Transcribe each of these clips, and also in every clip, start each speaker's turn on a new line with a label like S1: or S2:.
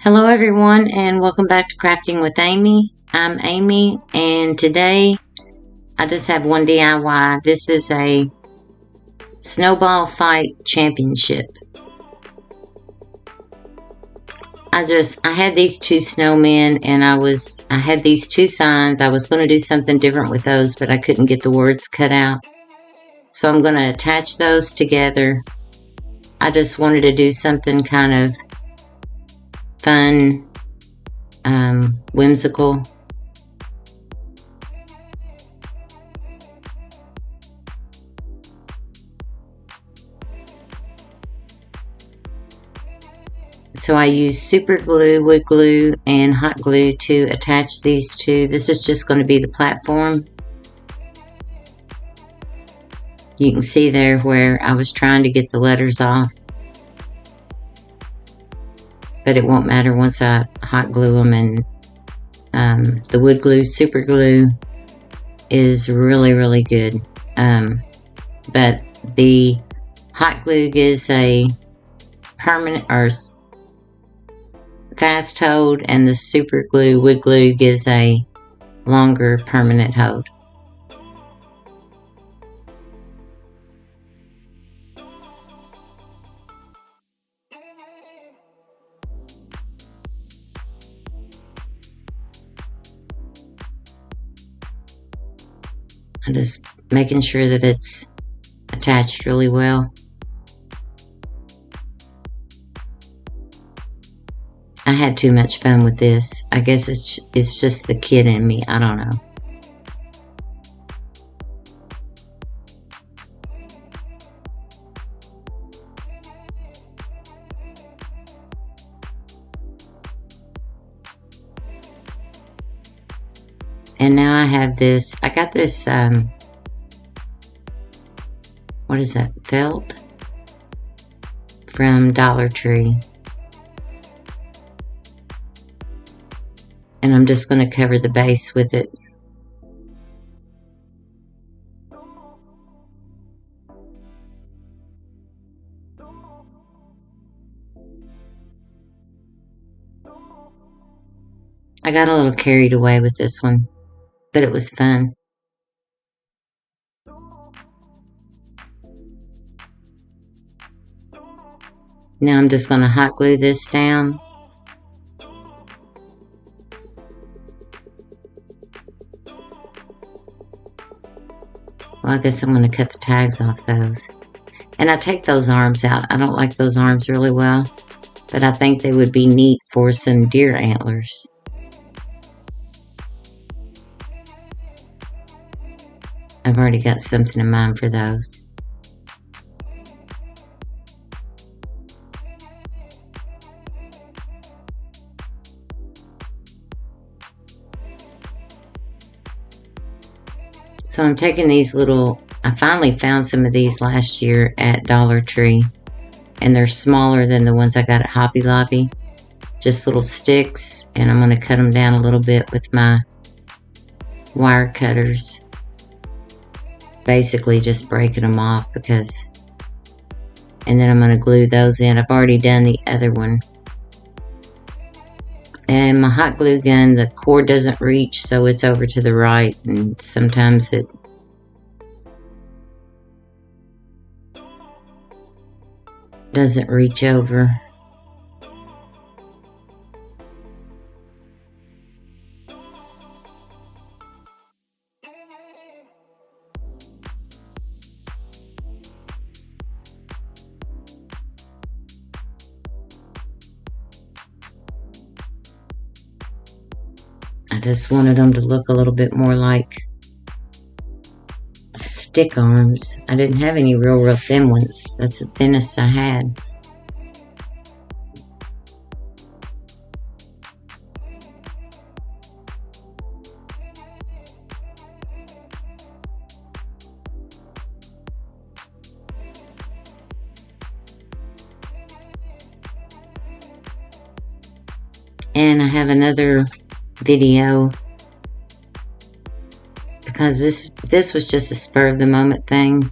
S1: Hello everyone and welcome back to Crafting with Amy. I'm Amy and today I just have one DIY. This is a Snowball Fight Championship. I had these two snowmen and I had these two signs. I was going to do something different with those, but I couldn't get the words cut out. So I'm going to attach those together. I just wanted to do something kind of fun, whimsical. So I use super glue, wood glue, and hot glue to attach these two. This is just going to be the platform. You can see there where I was trying to get the letters off. But it won't matter once I hot glue them, and the wood glue, super glue, is really good. But the hot glue gives a permanent or fast hold, and the super glue, wood glue, gives a longer permanent hold. I'm just making sure that it's attached really well. I had too much fun with this. I guess it's just the kid in me. I don't know. And now I have this. I got this, what is that? Felt from Dollar Tree. And I'm just going to cover the base with it. I got a little carried away with this one, but it was fun. Now I'm just going to hot glue this down. Well, I guess I'm going to cut the tags off those. And I take those arms out. I don't like those arms really well, but I think they would be neat for some deer antlers. I've already got something in mind for those. So I'm taking these little, I finally found some of these last year at Dollar Tree, and they're smaller than the ones I got at Hobby Lobby. Just little sticks, and I'm going to cut them down a little bit with my wire cutters. Basically just breaking them off because, and then I'm going to glue those in. I've already done the other one. And my hot glue gun, the cord doesn't reach, so it's over to the right, and sometimes it doesn't reach over. I just wanted them to look a little bit more like stick arms. I didn't have any real thin ones. That's the thinnest I had. And I have another video because this was just a spur of the moment thing.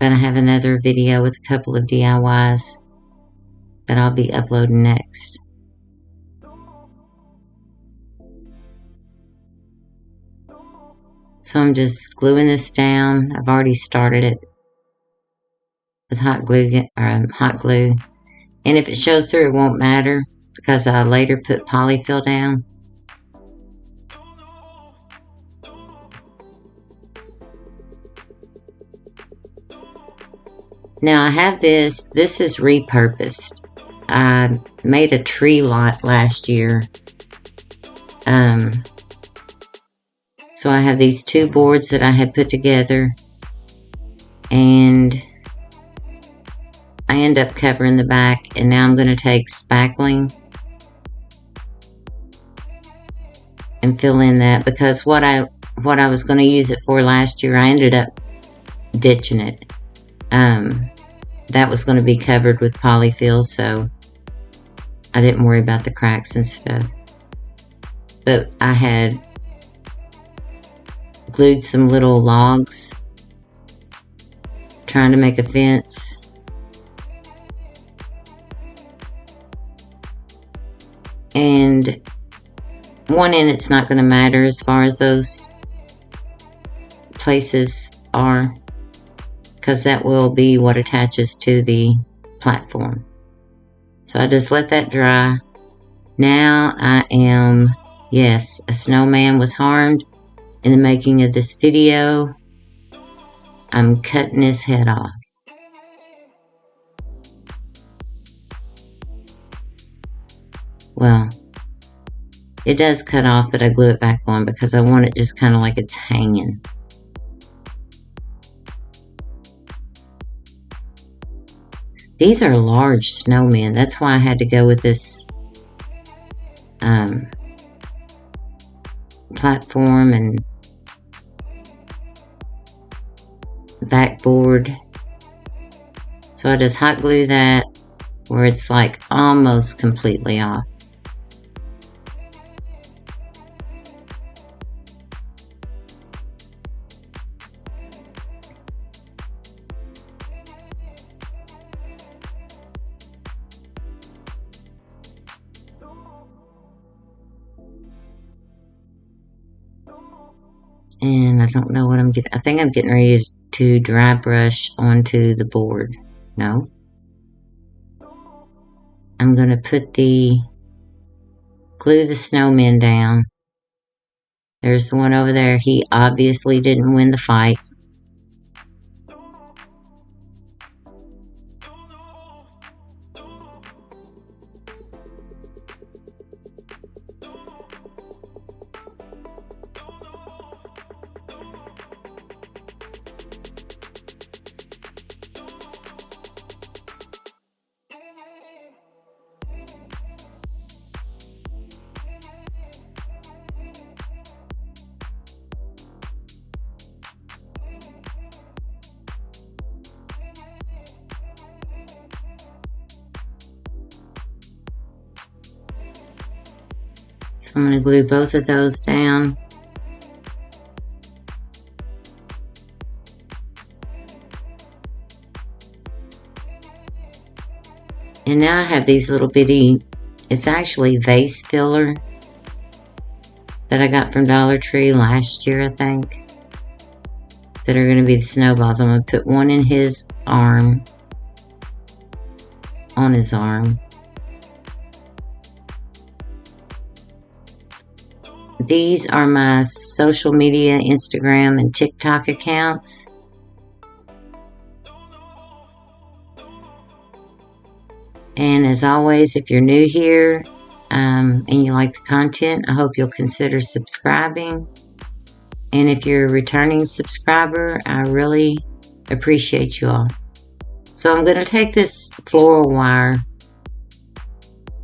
S1: But I have another video with a couple of DIYs that I'll be uploading next. So I'm just gluing this down. I've already started it with hot glue. And if it shows through, it won't matter because I later put polyfill down. Now I have this. This is repurposed. I made a tree lot last year. So I have these two boards that I had put together, and I end up covering the back, and now I'm going to take spackling and fill in that, because what I was going to use it for last year, I ended up ditching it. That was going to be covered with polyfill, so I didn't worry about the cracks and stuff. But I had glued some little logs trying to make a fence. And one end, it's not going to matter as far as those places are, because that will be what attaches to the platform. So I just let that dry. Now I am, yes, a snowman was harmed in the making of this video. I'm cutting his head off. Well, it does cut off, but I glue it back on because I want it just kind of like it's hanging. These are large snowmen. That's why I had to go with this platform and backboard. So I just hot glue that where it's like almost completely off. And I don't know what I'm getting. I think I'm getting ready to dry brush onto the board. No. I'm going to glue the snowmen down. There's the one over there. He obviously didn't win the fight. I'm going to glue both of those down. And now I have these little bitty, it's actually vase filler that I got from Dollar Tree last year, I think, that are going to be the snowballs. I'm going to put one in his arm, on his arm. These are my social media, Instagram and TikTok accounts. And as always, if you're new here and you like the content, I hope you'll consider subscribing. And if you're a returning subscriber, I really appreciate you all. So I'm going to take this floral wire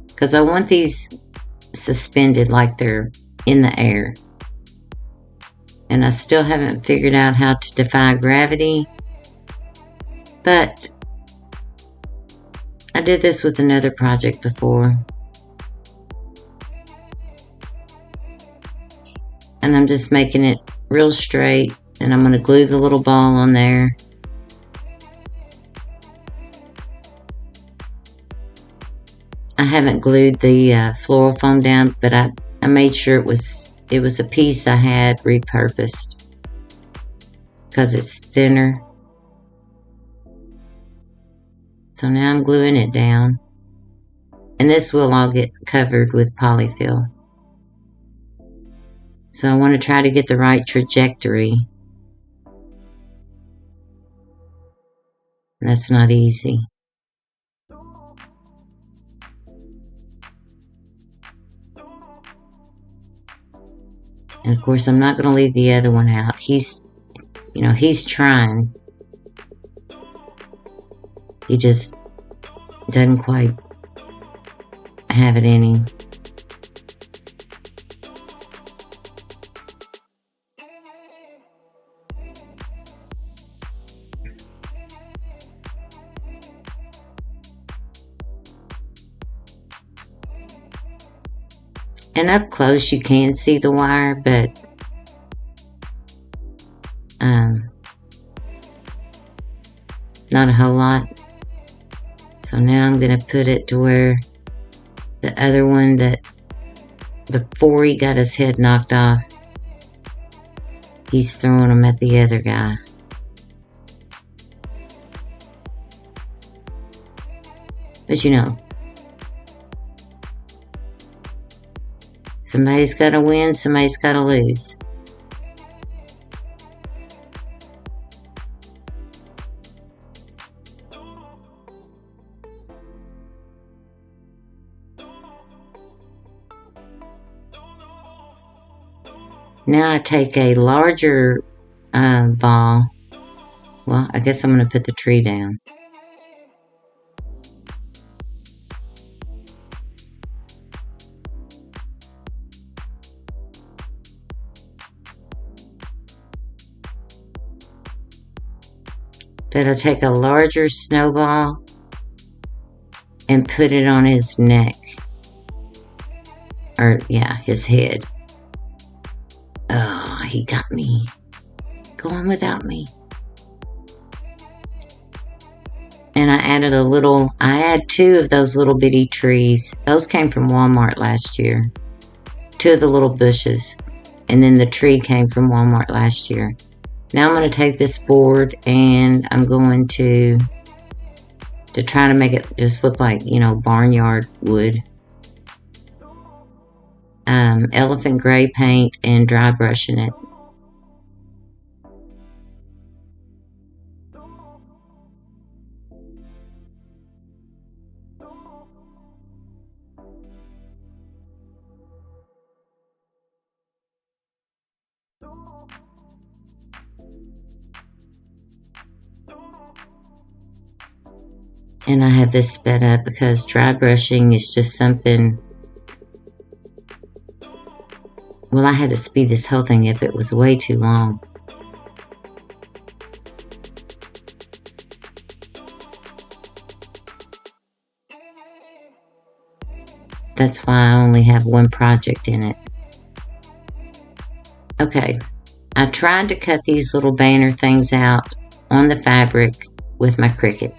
S1: because I want these suspended like they're in the air. And I still haven't figured out how to defy gravity, but I did this with another project before. And I'm just making it real straight, and I'm going to glue the little ball on there. I haven't glued the floral foam down, but I made sure it was a piece I had repurposed because it's thinner. So now I'm gluing it down, and this will all get covered with polyfill. So I want to try to get the right trajectory. That's not easy. And of course, I'm not going to leave the other one out. He's trying. He just doesn't quite have it in him. And up close you can see the wire, but not a whole lot. So now I'm going to put it to where the other one, that before he got his head knocked off, he's throwing them at the other guy. But you know, somebody's got to win, somebody's got to lose. Now I take a larger ball. Well, I guess I'm going to put the tree down. But I'll take a larger snowball and put it on his neck. Or, yeah, his head. Oh, he got me. Go on without me. And I added I had 2 of those little bitty trees. Those came from Wal Mart last year. 2 of the little bushes. And then the tree came from Wal Mart last year. Now I'm going to take this board and I'm going to try to make it just look like, you know, barnyard wood. Elephant gray paint and dry brushing it. And I have this sped up because dry brushing is just something. Well, I had to speed this whole thing up. It was way too long. That's why I only have one project in it. Okay, I tried to cut these little banner things out on the fabric with my Cricut.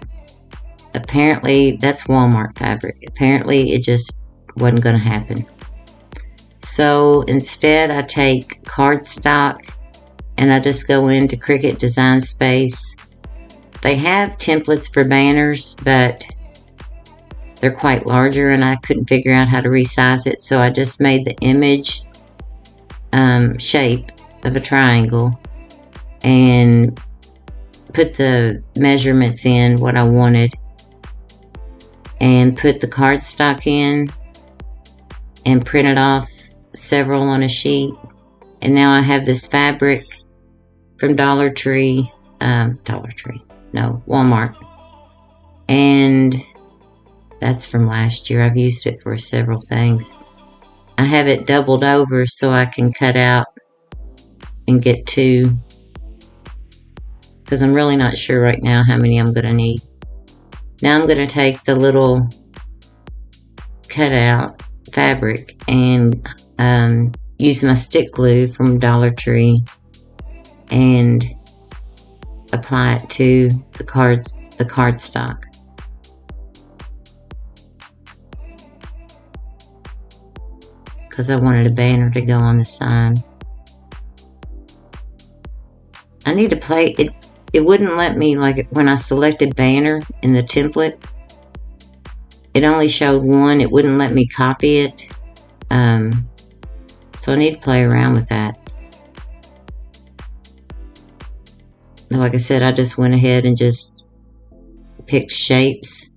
S1: Apparently, that's Walmart fabric. Apparently, it just wasn't going to happen. So instead, I take cardstock and I just go into Cricut Design Space. They have templates for banners, but they're quite larger and I couldn't figure out how to resize it. So I just made the image shape of a triangle and put the measurements in, what I wanted, and put the cardstock in and printed off several on a sheet. And now I have this fabric from Walmart. And that's from last year. I've used it for several things. I have it doubled over so I can cut out and get 2. Because I'm really not sure right now how many I'm going to need. Now I'm going to take the little cutout fabric and use my stick glue from Dollar Tree and apply it to the cardstock. because I wanted a banner to go on the sign. I need to play it. It wouldn't let me, like when I selected banner in the template, it only showed one. It wouldn't let me copy it. So I need to play around with that. Like I said, I just went ahead and just picked shapes.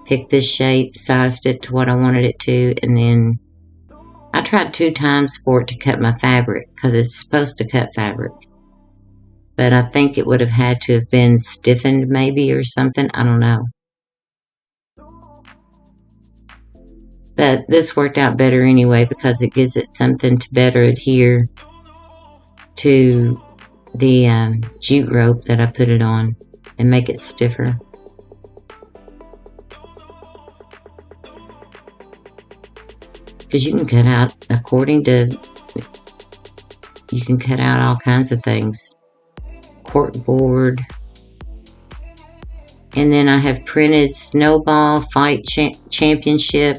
S1: Picked this shape, sized it to what I wanted it to, and then I tried 2 times for it to cut my fabric, because it's supposed to cut fabric. But I think it would have had to have been stiffened maybe or something. I don't know. But this worked out better anyway, because it gives it something to better adhere to the jute rope that I put it on and make it stiffer. Because you can cut out, you can cut out all kinds of things. Corkboard. And then I have printed Snowball Fight Championship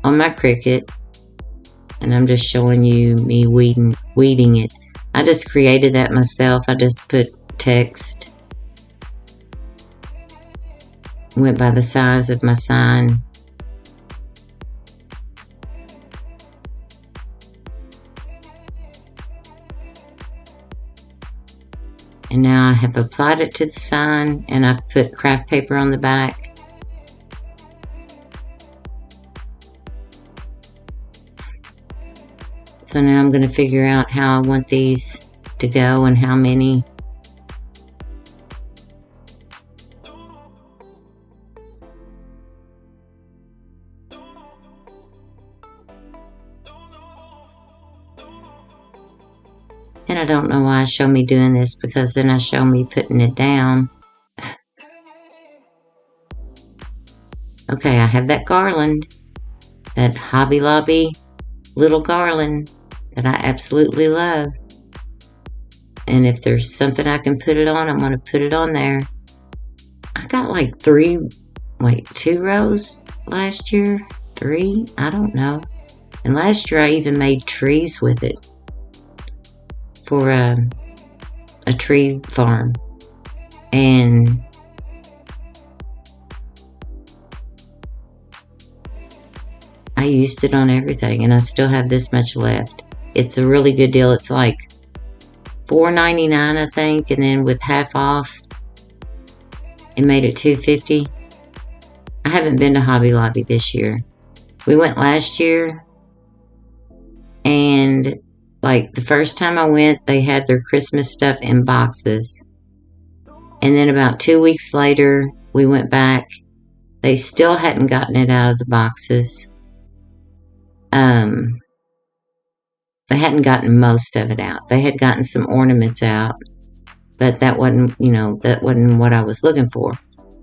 S1: on my Cricut. And I'm just showing you me weeding it. I just created that myself. I just put text. Went by the size of my sign. And now I have applied it to the sign, and I've put craft paper on the back. So now I'm going to figure out how I want these to go and how many. And I don't know why I show me doing this, because then I show me putting it down. Okay, I have that garland, that Hobby Lobby little garland that I absolutely love. And if there's something I can put it on, I'm going to put it on there. I got like 2 rows last year. 3? I don't know. And last year I even made trees with it for a tree farm. And I used it on everything, and I still have this much left. It's a really good deal. It's like $4.99, I think, and then with half off, it made it $2.50. I haven't been to Hobby Lobby this year. We went last year, and like the first time I went, they had their Christmas stuff in boxes. And then about 2 weeks later, we went back. They still hadn't gotten it out of the boxes. They hadn't gotten most of it out. They had gotten some ornaments out, but that wasn't, that wasn't what I was looking for.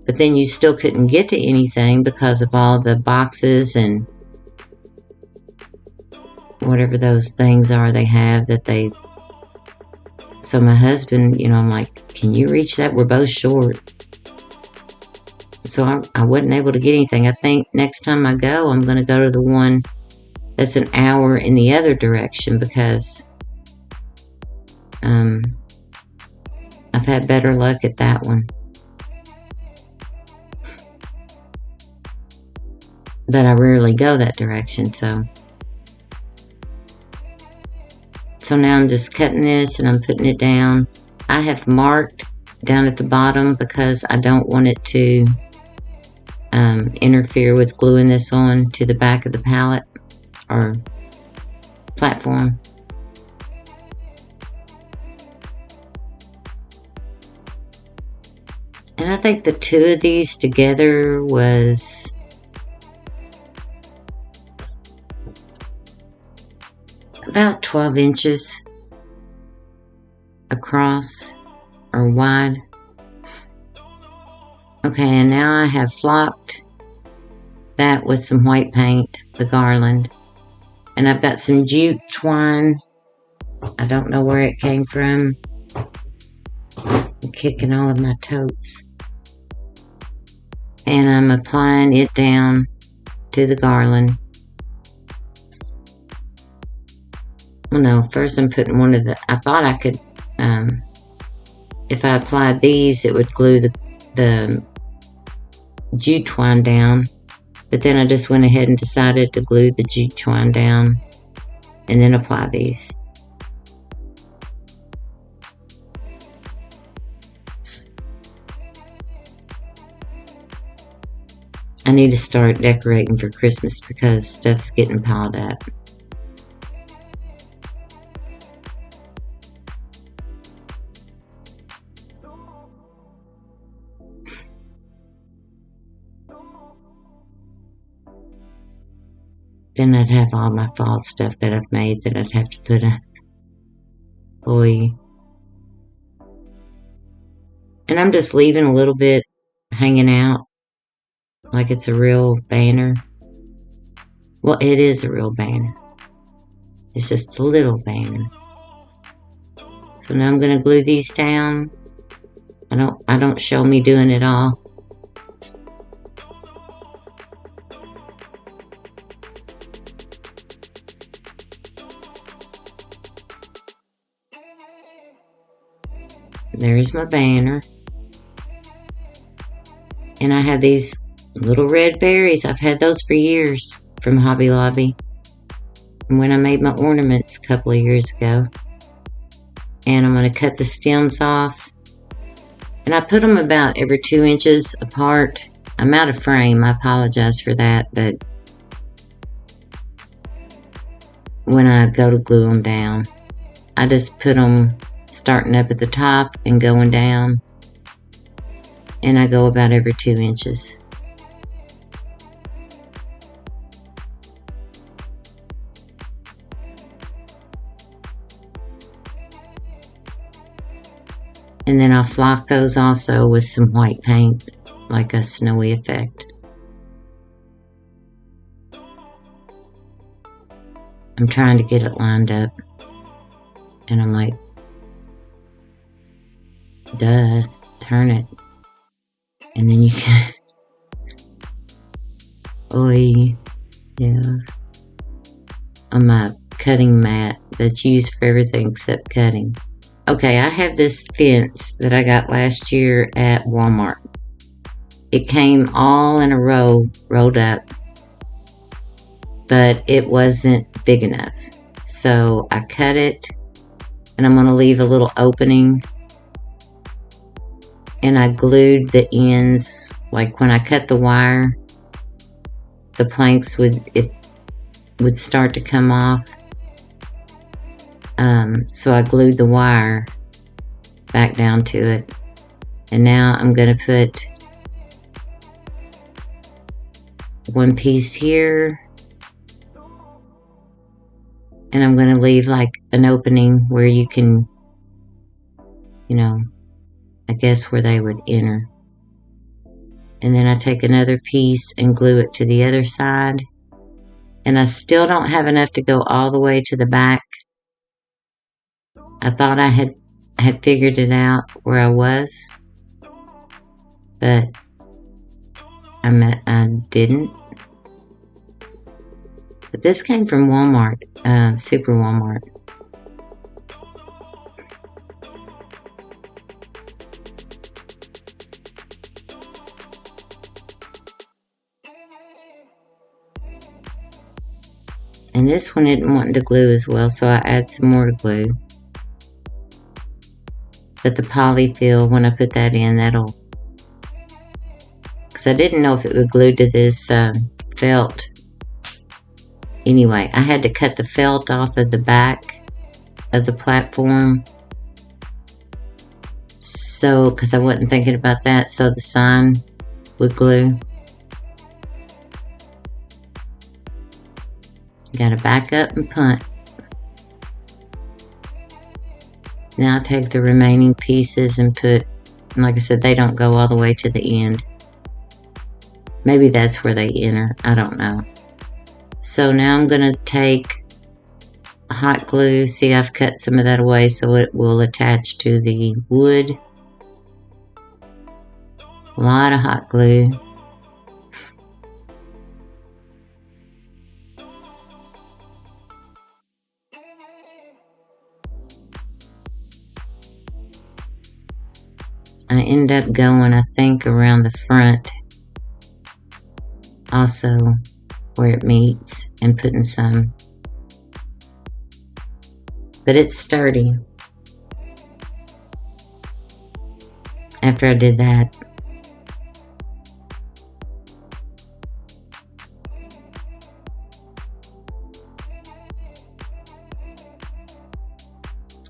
S1: But then you still couldn't get to anything because of all the boxes and whatever those things are they have that they... So my husband, I'm like, can you reach that? We're both short. So I wasn't able to get anything. I think next time I go, I'm going to go to the one that's an hour in the other direction, because I've had better luck at that one. But I rarely go that direction, so now I'm just cutting this and I'm putting it down. I have marked down at the bottom because I don't want it to interfere with gluing this on to the back of the palette or platform. And I think the 2 of these together was about 12 inches across or wide. Okay, and now I have flocked that with some white paint, the garland. And I've got some jute twine. I don't know where it came from. I'm kicking all of my totes. And I'm applying it down to the garland. well, no, first I'm putting one of the, I thought I could, if I applied these, it would glue the jute twine down. But then I just went ahead and decided to glue the jute twine down and then apply these. I need to start decorating for Christmas because stuff's getting piled up. Then I'd have all my fall stuff that I've made that I'd have to put away. And I'm just leaving a little bit hanging out like it's a real banner. Well, it is a real banner. It's just a little banner. So now I'm gonna glue these down. I don't show me doing it all. There's my banner. And I have these little red berries. I've had those for years from Hobby Lobby. And when I made my ornaments a couple of years ago. And I'm going to cut the stems off. And I put them about every 2 inches apart. I'm out of frame. I apologize for that. But when I go to glue them down, I just put them starting up at the top and going down. And I go about every 2 inches. And then I'll flock those also with some white paint, like a snowy effect. I'm trying to get it lined up. And I'm like, duh, turn it. And then you can, oi, yeah, on my cutting mat that's used for everything except cutting. Okay, I have this fence that I got last year at Wal Mart. It came all in a row, rolled up, but it wasn't big enough. So I cut it, and I'm going to leave a little opening. And I glued the ends, like when I cut the wire, the planks would start to come off. So I glued the wire back down to it. And now I'm going to put one piece here. And I'm going to leave like an opening where you can, you know, I guess where they would enter. And then I take another piece and glue it to the other side. And I still don't have enough to go all the way to the back. I thought I had figured it out where I was, but I didn't. But this came from Walmart, Super Walmart. And this one didn't want to glue as well, so I add some more glue. But the polyfill, when I put that in, that'll... Because I didn't know if it would glue to this felt. Anyway, I had to cut the felt off of the back of the platform. So, because I wasn't thinking about that, so the sign would glue. Gotta back up and punt. Now I take the remaining pieces and put, like I said, they don't go all the way to the end. Maybe that's where they enter. I don't know. So now I'm going to take hot glue. See, I've cut some of that away so it will attach to the wood. A lot of hot glue. I end up going, I think, around the front, also where it meets, and putting some. But it's sturdy. After I did that,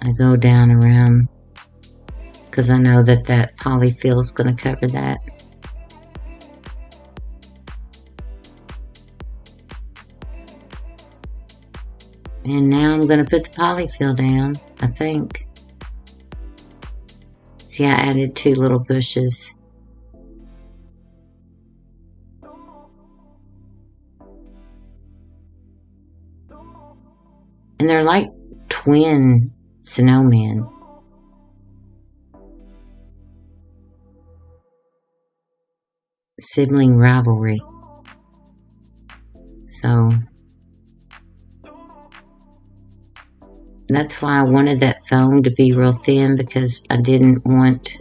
S1: I go down around, because I know that that polyfill is going to cover that. And now I'm going to put the polyfill down, I think. See, I added 2 little bushes. And they're like twin snowmen. Sibling rivalry. So that's why I wanted that foam to be real thin, because I didn't want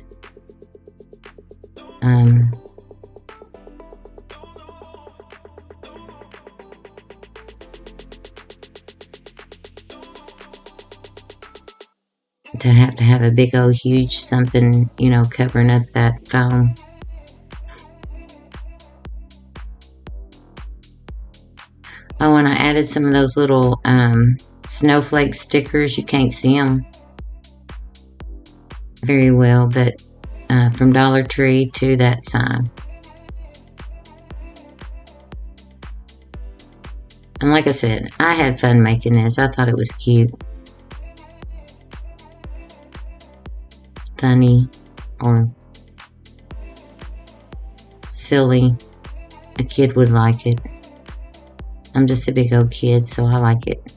S1: to have a big old huge something, you know, covering up that foam. Oh, and I added some of those little snowflake stickers. You can't see them very well, but from Dollar Tree to that sign. And like I said, I had fun making this. I thought it was cute. Funny or silly. A kid would like it. I'm just a big old kid, so I like it.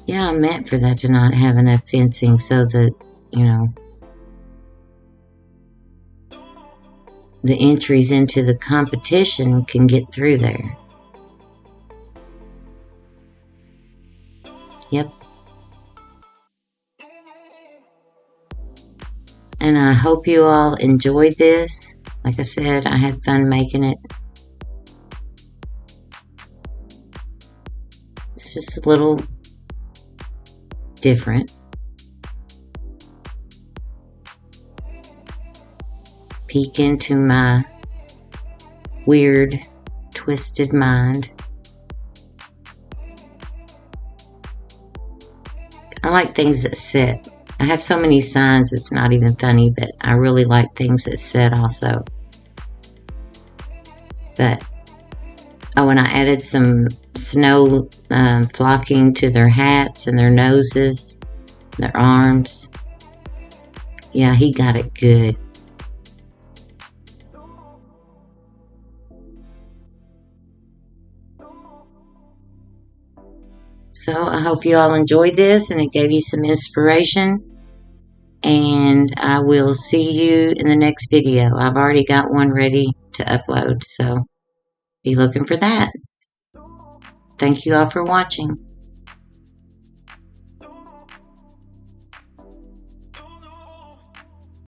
S1: Yeah, I meant for that to not have enough fencing so that, you know, the entries into the competition can get through there. Yep. And I hope you all enjoyed this. Like I said, I had fun making it. It's just a little different. Peek into my weird, twisted mind. I like things that sit. I have so many signs, it's not even funny, but I really like things that sit also. But, oh, and I added some snow flocking to their hats and their noses, their arms. Yeah, he got it good. So I hope you all enjoyed this and it gave you some inspiration. And I will see you in the next video. I've already got one ready to upload, so be looking for that. Thank you all for watching.